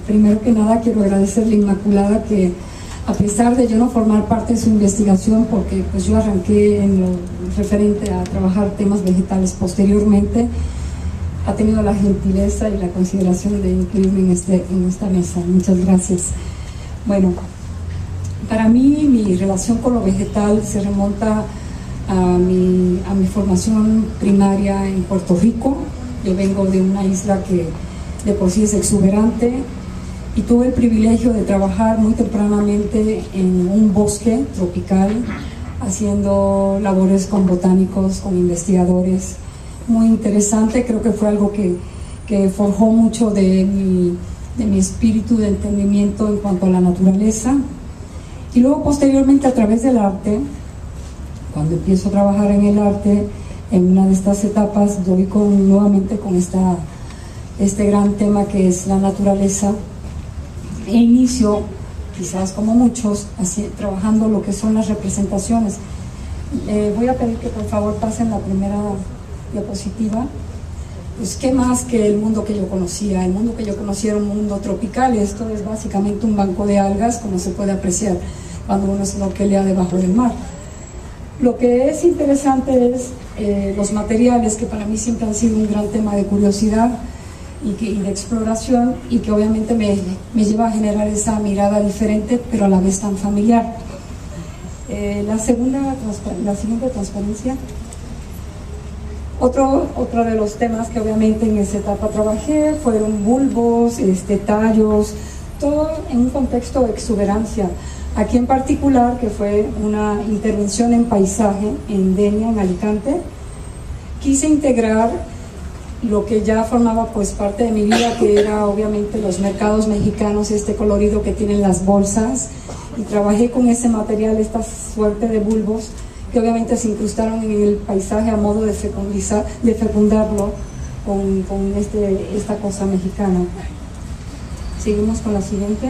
primero que nada quiero agradecerle a Inmaculada que, a pesar de yo no formar parte de su investigación, porque pues yo arranqué en lo referente a trabajar temas vegetales posteriormente, ha tenido la gentileza y la consideración de incluirme en esta mesa. Muchas gracias. Bueno, para mí mi relación con lo vegetal se remonta a mi formación primaria en Puerto Rico. Yo vengo de una isla que de por sí es exuberante, y tuve el privilegio de trabajar muy tempranamente en un bosque tropical, haciendo labores con botánicos, con investigadores. Muy interesante, creo que fue algo que forjó mucho de mi espíritu de entendimiento en cuanto a la naturaleza. Y luego posteriormente, a través del arte, cuando empiezo a trabajar en el arte, en una de estas etapas doy nuevamente con este gran tema que es la naturaleza, e inicio, quizás como muchos, trabajando lo que son las representaciones. Voy a pedir que por favor pasen la primera diapositiva. Pues qué más que el mundo que yo conocía. El mundo que yo conocía era un mundo tropical. Esto es básicamente un banco de algas, como se puede apreciar cuando uno snorkelea debajo del mar. Lo que es interesante es los materiales, que para mí siempre han sido un gran tema de curiosidad y de exploración, y que obviamente me lleva a generar esa mirada diferente, pero a la vez tan familiar. La siguiente transparencia. Otro de los temas que obviamente en esa etapa trabajé fueron bulbos, tallos, todo en un contexto de exuberancia. Aquí en particular, que fue una intervención en paisaje en Denia, en Alicante, quise integrar lo que ya formaba pues parte de mi vida, que era obviamente los mercados mexicanos, este colorido que tienen las bolsas, y trabajé con ese material, esta suerte de bulbos que obviamente se incrustaron en el paisaje a modo de fecundarlo con esta cosa mexicana. Seguimos con la siguiente.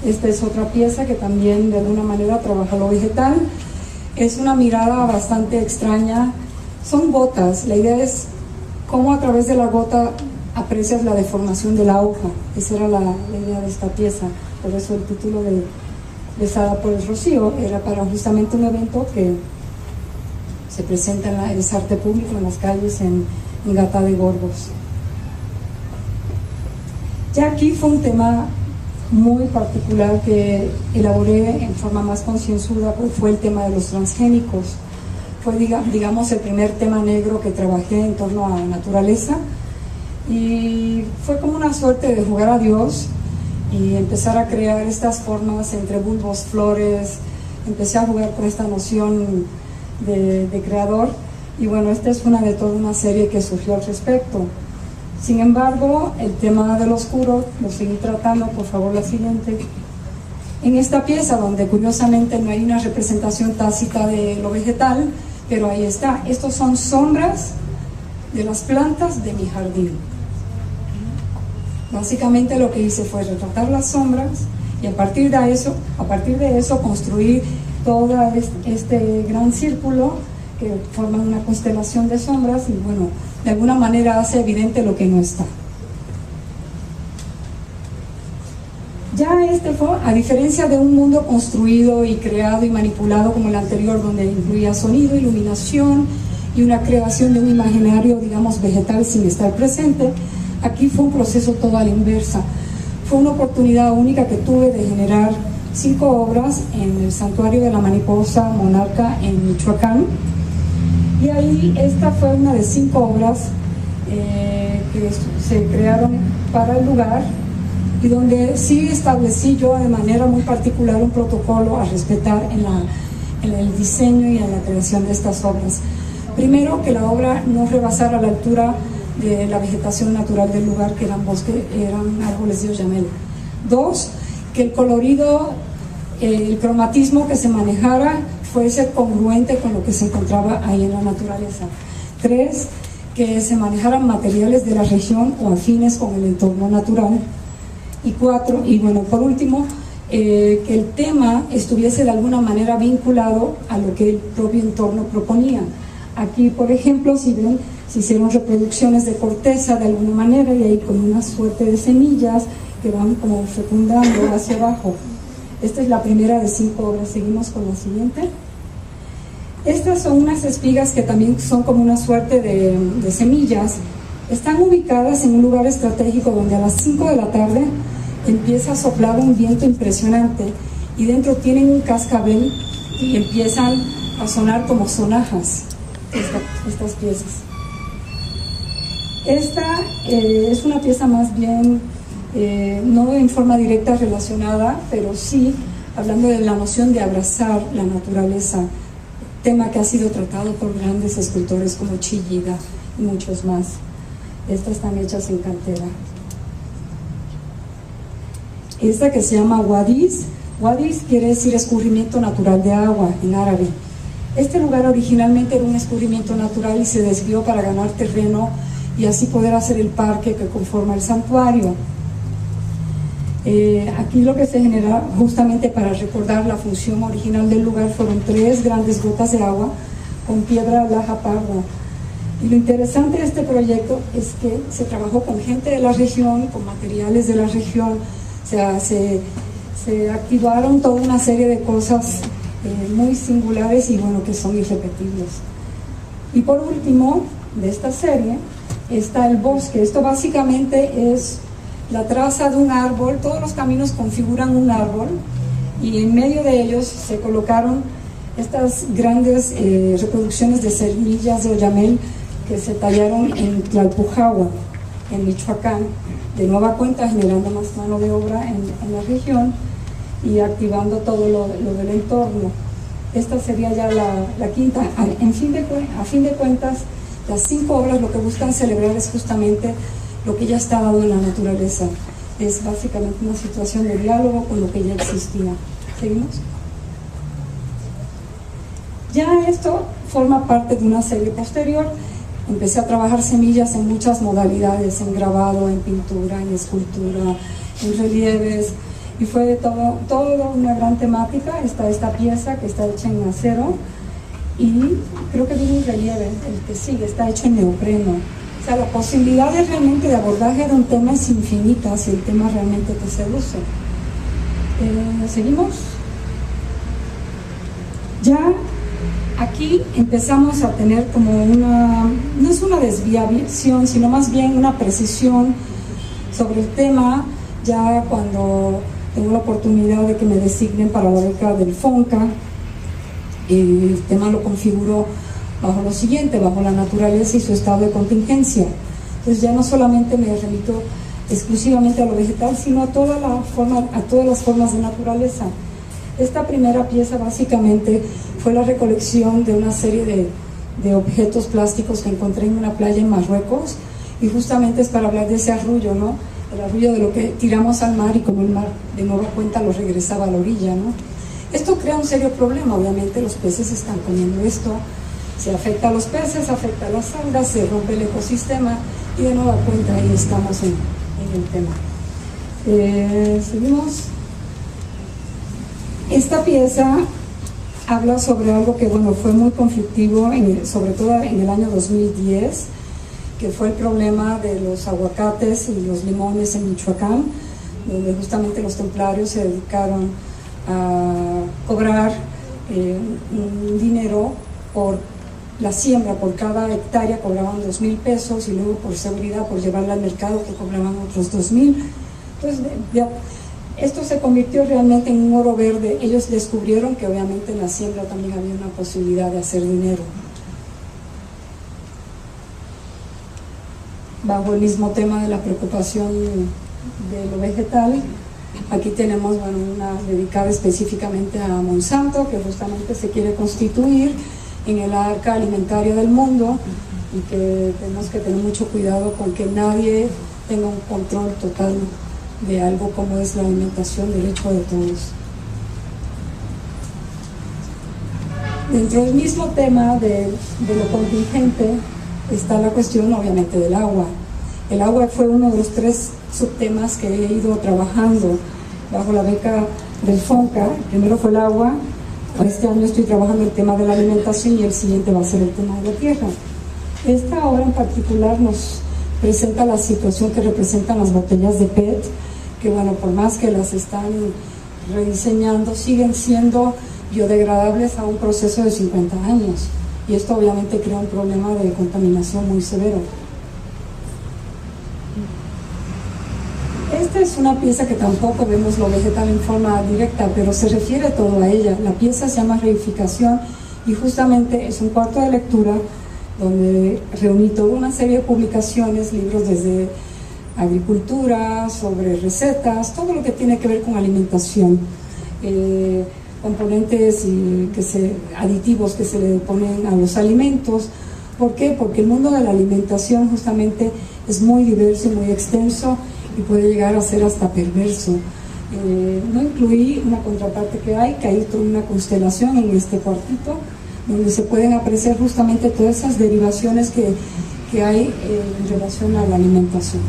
Esta es otra pieza que también de alguna manera trabaja lo vegetal. Es una mirada bastante extraña. Son gotas. La idea es cómo a través de la gota aprecias la deformación de la hoja. Esa era la idea de esta pieza. Por eso el título de Besada por el Rocío era para justamente un evento que se presenta en el arte público en las calles en Gata de Gorgos. Ya aquí fue un tema muy particular que elaboré en forma más concienzuda, pues fue el tema de los transgénicos. Fue, digamos, el primer tema negro que trabajé en torno a la naturaleza, y fue como una suerte de jugar a Dios y empezar a crear estas formas entre bulbos, flores. Empecé a jugar con esta noción de creador, y bueno, esta es una de toda una serie que surgió al respecto. Sin embargo, el tema del oscuro lo seguí tratando. Por favor, la siguiente. En esta pieza, donde curiosamente no hay una representación tácita de lo vegetal, pero ahí está. Estos son sombras de las plantas de mi jardín. Básicamente lo que hice fue retratar las sombras, y a partir de eso construir todo este gran círculo que forman una constelación de sombras, y bueno, de alguna manera hace evidente lo que no está. Ya fue, a diferencia de un mundo construido y creado y manipulado como el anterior, donde incluía sonido, iluminación y una creación de un imaginario, digamos, vegetal sin estar presente, aquí fue un proceso todo a la inversa. Fue una oportunidad única que tuve de generar 5 obras en el Santuario de la Mariposa Monarca en Michoacán. Y ahí esta fue una de 5 obras que se crearon para el lugar, y donde sí establecí yo de manera muy particular un protocolo a respetar en el diseño y en la creación de estas obras. Primero, que la obra no rebasara la altura de la vegetación natural del lugar, que eran árboles de oyamel. 2, que el colorido, el cromatismo que se manejara fuese congruente con lo que se encontraba ahí en la naturaleza. 3, que se manejaran materiales de la región o afines con el entorno natural. Y 4, y bueno, por último, que el tema estuviese de alguna manera vinculado a lo que el propio entorno proponía. Aquí, por ejemplo, si ven, se hicieron reproducciones de corteza de alguna manera, y ahí con una suerte de semillas que van como fecundando hacia abajo. Esta es la primera de 5 obras. Seguimos con la siguiente. Estas son unas espigas que también son como una suerte de semillas. Están ubicadas en un lugar estratégico donde a las 5 de la tarde empieza a soplar un viento impresionante y dentro tienen un cascabel y empiezan a sonar como sonajas estas piezas. Esta es una pieza más bien no en forma directa relacionada, pero sí hablando de la noción de abrazar la naturaleza, tema que ha sido tratado por grandes escultores como Chillida y muchos más. Estas están hechas en cantera. Esta que se llama Wadis. Wadis quiere decir escurrimiento natural de agua en árabe. Este lugar originalmente era un escurrimiento natural y se desvió para ganar terreno y así poder hacer el parque que conforma el santuario. Aquí lo que se genera justamente para recordar la función original del lugar fueron 3 grandes gotas de agua con piedra laja parda. Y lo interesante de este proyecto es que se trabajó con gente de la región, con materiales de la región, o sea, se activaron toda una serie de cosas muy singulares y bueno, que son irrepetibles. Y por último, de esta serie, está el bosque. Esto básicamente es la traza de un árbol. Todos los caminos configuran un árbol y en medio de ellos se colocaron estas grandes reproducciones de semillas de oyamel que se tallaron en Tlalpujahua, en Michoacán, de nueva cuenta generando más mano de obra en la región y activando todo lo del entorno. Esta sería ya la quinta. A fin de cuentas, las 5 obras lo que buscan celebrar es justamente lo que ya está dado en la naturaleza. Es básicamente una situación de diálogo con lo que ya existía. ¿Seguimos? Ya esto forma parte de una serie posterior. Empecé a trabajar semillas en muchas modalidades, en grabado, en pintura, en escultura, en relieves, y fue todo una gran temática. Está esta pieza que está hecha en acero y creo que viene un relieve, el que sigue, está hecho en neopreno. O sea, la posibilidad realmente de abordaje de un tema es infinita si el tema realmente te seduce. ¿Seguimos? Ya aquí empezamos a tener como no es una desviación, sino más bien una precisión sobre el tema, ya cuando tengo la oportunidad de que me designen para la beca del FONCA. El tema lo configuró bajo lo siguiente: bajo la naturaleza y su estado de contingencia. Entonces ya no solamente me remito exclusivamente a lo vegetal, sino a todas las formas de naturaleza. Esta primera pieza básicamente fue la recolección de una serie de objetos plásticos que encontré en una playa en Marruecos, y justamente es para hablar de ese arrullo, ¿no? El arrullo de lo que tiramos al mar y como el mar de nueva cuenta lo regresaba a la orilla, ¿no? Esto crea un serio problema. Obviamente los peces están comiendo esto, se afecta a los peces, afecta a las algas, se rompe el ecosistema y de nueva cuenta ahí estamos en el tema. Seguimos. Esta pieza habla sobre algo que bueno, fue muy conflictivo, sobre todo en el año 2010, que fue el problema de los aguacates y los limones en Michoacán, donde justamente los templarios se dedicaron a cobrar un dinero por la siembra. Por cada hectárea cobraban 2,000 pesos y luego por seguridad, por llevarla al mercado, que cobraban otros 2,000. Entonces esto se convirtió realmente en un oro verde. Ellos descubrieron que obviamente en la siembra también había una posibilidad de hacer dinero. Bajo el mismo tema de la preocupación de lo vegetal, aquí tenemos una dedicada específicamente a Monsanto, que justamente se quiere constituir en el arca alimentaria del mundo, y que tenemos que tener mucho cuidado con que nadie tenga un control total de algo como es la alimentación, derecho de todos. Dentro del mismo tema de lo contingente está la cuestión obviamente del agua. El agua fue uno de los 3 subtemas que he ido trabajando bajo la beca del FONCA. Primero fue el agua, este año estoy trabajando el tema de la alimentación y el siguiente va a ser el tema de la tierra. Esta obra en particular nos presenta la situación que representan las botellas de PET, que bueno, por más que las están rediseñando, siguen siendo biodegradables a un proceso de 50 años. Y esto obviamente crea un problema de contaminación muy severo. Esta es una pieza que tampoco vemos lo vegetal en forma directa, pero se refiere todo a ella. La pieza se llama Reificación y justamente es un cuarto de lectura donde reuní toda una serie de publicaciones, libros desde agricultura, sobre recetas, todo lo que tiene que ver con alimentación, componentes aditivos que se le ponen a los alimentos. ¿Por qué? Porque el mundo de la alimentación justamente es muy diverso y muy extenso y puede llegar a ser hasta perverso. No incluí una contraparte que hay toda una constelación en este cuartito, donde se pueden apreciar justamente todas esas derivaciones que hay en relación a la alimentación.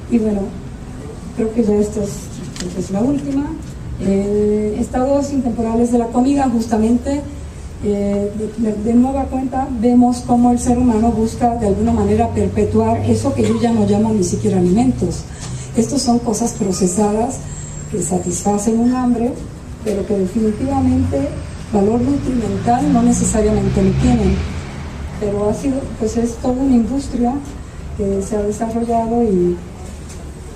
Y bueno, creo que ya esta es la última. Estados intemporales de la comida, justamente, de nueva cuenta, vemos cómo el ser humano busca de alguna manera perpetuar eso que yo ya no llamo ni siquiera alimentos. Estos son cosas procesadas que satisfacen un hambre, pero que definitivamente valor nutrimental no necesariamente lo tienen. Pero pues es toda una industria que se ha desarrollado y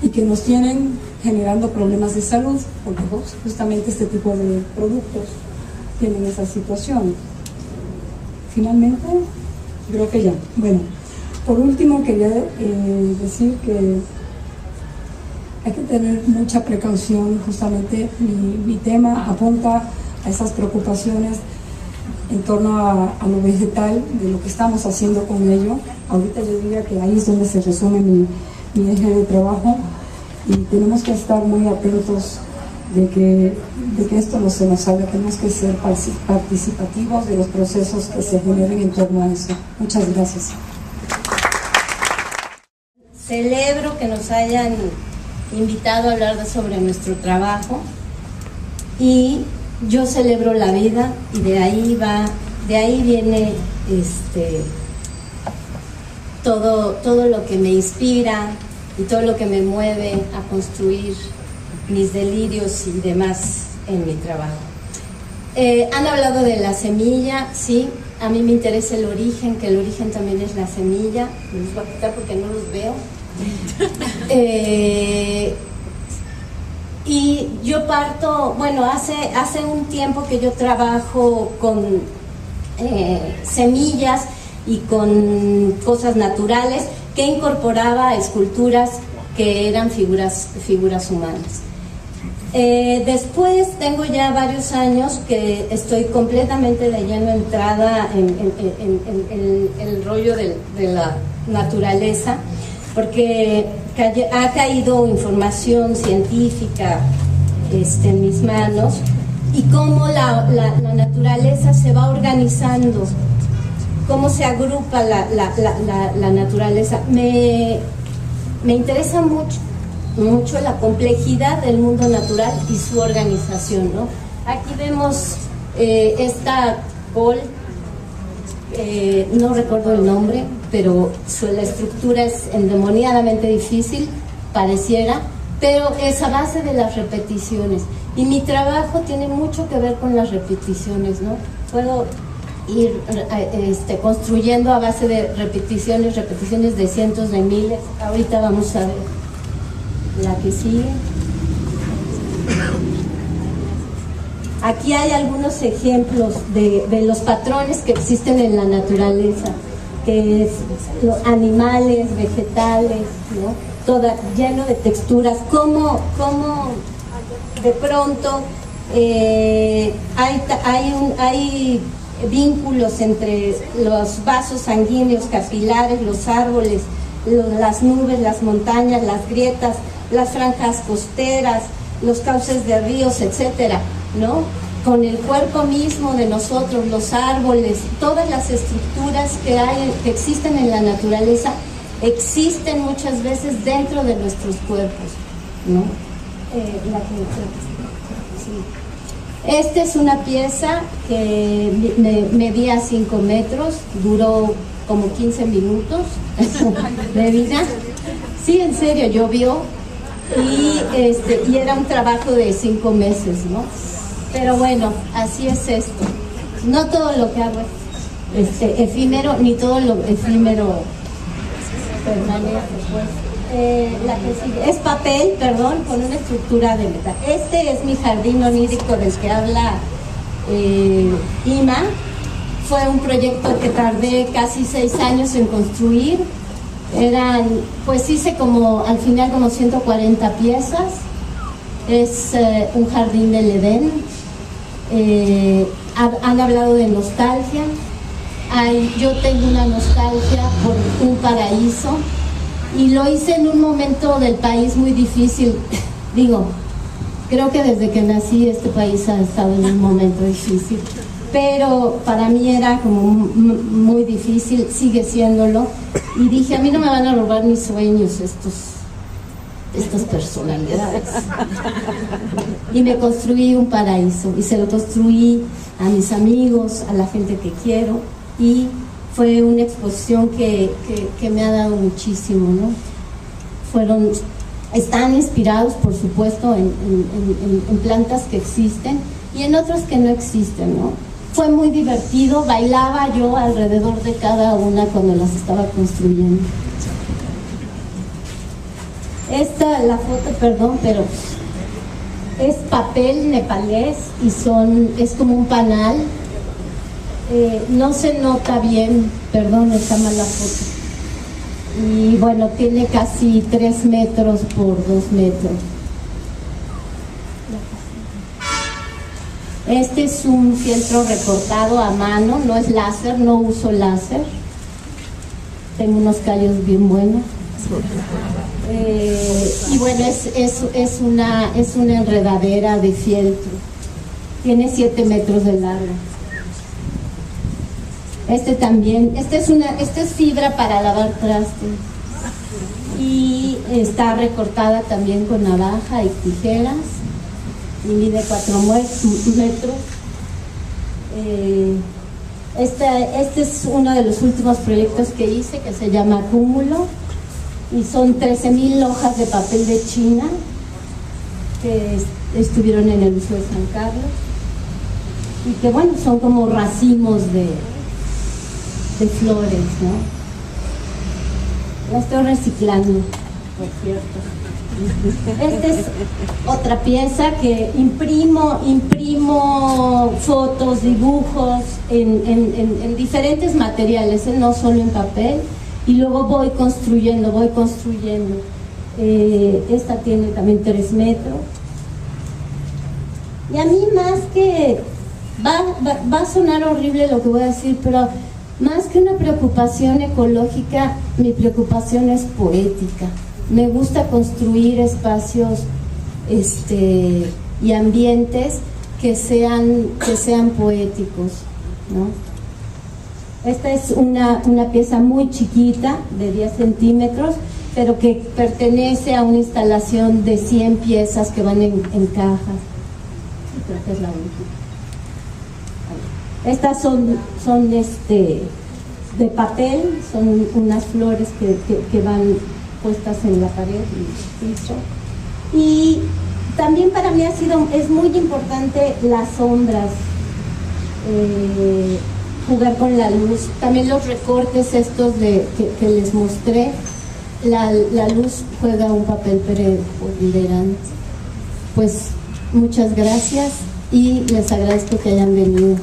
que nos tienen generando problemas de salud, porque justamente este tipo de productos tienen esa situación. Finalmente, creo que ya. Bueno, por último quería decir que hay que tener mucha precaución. Justamente mi tema apunta a esas preocupaciones en torno a lo vegetal, de lo que estamos haciendo con ello. Ahorita yo diría que ahí es donde se resume mi eje de trabajo, y tenemos que estar muy atentos de que esto no se nos salga. Tenemos que ser participativos de los procesos que se generen en torno a eso. Muchas gracias. Celebro que nos hayan invitado a hablar sobre nuestro trabajo, y yo celebro la vida, y de ahí viene todo lo que me inspira y todo lo que me mueve a construir mis delirios y demás en mi trabajo. Han hablado de la semilla, sí, a mí me interesa el origen, que el origen también es la semilla. Me los voy a quitar porque no los veo. Y yo parto, bueno, hace un tiempo que yo trabajo con semillas y con cosas naturales, que incorporaba esculturas que eran figuras humanas. Después tengo ya varios años que estoy completamente de lleno entrada en el rollo de la naturaleza, porque ha caído información científica en mis manos, y cómo la naturaleza se va organizando, cómo se agrupa la naturaleza. Me interesa mucho la complejidad del mundo natural y su organización, ¿no? Aquí vemos esta col, no recuerdo el nombre, pero la estructura es endemoniadamente difícil, pareciera, pero es a base de las repeticiones, y mi trabajo tiene mucho que ver con las repeticiones, ¿no? Puedo ir construyendo a base de repeticiones de cientos de miles. Ahorita vamos a ver la que sigue. Aquí hay algunos ejemplos de los patrones que existen en la naturaleza, que es los animales, vegetales, ¿no? Todo lleno de texturas. Como de pronto hay vínculos entre los vasos sanguíneos capilares, los árboles, las nubes, las montañas, las grietas, las franjas costeras, los cauces de ríos, etcétera, ¿no? Con el cuerpo mismo de nosotros, los árboles, todas las estructuras que existen en la naturaleza, existen muchas veces dentro de nuestros cuerpos, ¿no? Sí. Esta es una pieza que medía 5 metros, duró como 15 minutos de vida. Sí, en serio, llovió y era un trabajo de 5 meses, ¿no? Pero bueno, así es esto. No todo lo que hago es efímero, ni todo lo efímero permanece, pues. La que sigue es papel, perdón, con una estructura de metal. Este es mi jardín onírico del que habla Ima. Fue un proyecto que tardé casi 6 años en construir. Pues hice al final como 140 piezas. Es un jardín del Edén. Han hablado de nostalgia. Yo tengo una nostalgia por un paraíso y lo hice en un momento del país muy difícil. Digo, creo que desde que nací este país ha estado en un momento difícil, pero para mí era como muy difícil, sigue siéndolo, y dije, a mí no me van a robar mis sueños estas personalidades. Y me construí un paraíso y se lo construí a mis amigos, a la gente que quiero, y fue una exposición que me ha dado muchísimo, ¿no? Están inspirados, por supuesto, en plantas que existen y en otras que no existen, ¿no? Fue muy divertido, bailaba yo alrededor de cada una cuando las estaba construyendo. La foto, perdón, pero es papel nepalés y es como un panal. No se nota bien, perdón, está mal la foto. Y bueno, tiene casi 3 metros por 2 metros. Este es un fieltro recortado a mano, no es láser, no uso láser. Tengo unos callos bien buenos. Y bueno, es una enredadera de fieltro. Tiene 7 metros de largo. Este es fibra para lavar trastes. Y está recortada también con navaja y tijeras. Y mide 4 metros. Este es uno de los últimos proyectos que hice, que se llama Cúmulo, y son 13,000 hojas de papel de China que estuvieron en el Museo de San Carlos, y que bueno, son como racimos de flores, ¿no? La estoy reciclando, por cierto. Esta es otra pieza que imprimo fotos, dibujos en diferentes materiales, no solo en papel, y luego voy construyendo. Esta tiene también 3 metros. Y a mí, más que va a sonar horrible lo que voy a decir, pero más que una preocupación ecológica, mi preocupación es poética. Me gusta construir espacios y ambientes que sean poéticos, ¿no? Esta es una pieza muy chiquita, de 10 centímetros, pero que pertenece a una instalación de 100 piezas que van en cajas. Creo que es la última. Estas son de papel, son unas flores que van puestas en la pared y el piso. Y también para mí es muy importante las sombras, jugar con la luz, también los recortes estos que les mostré. La luz juega un papel preponderante. Pues muchas gracias y les agradezco que hayan venido.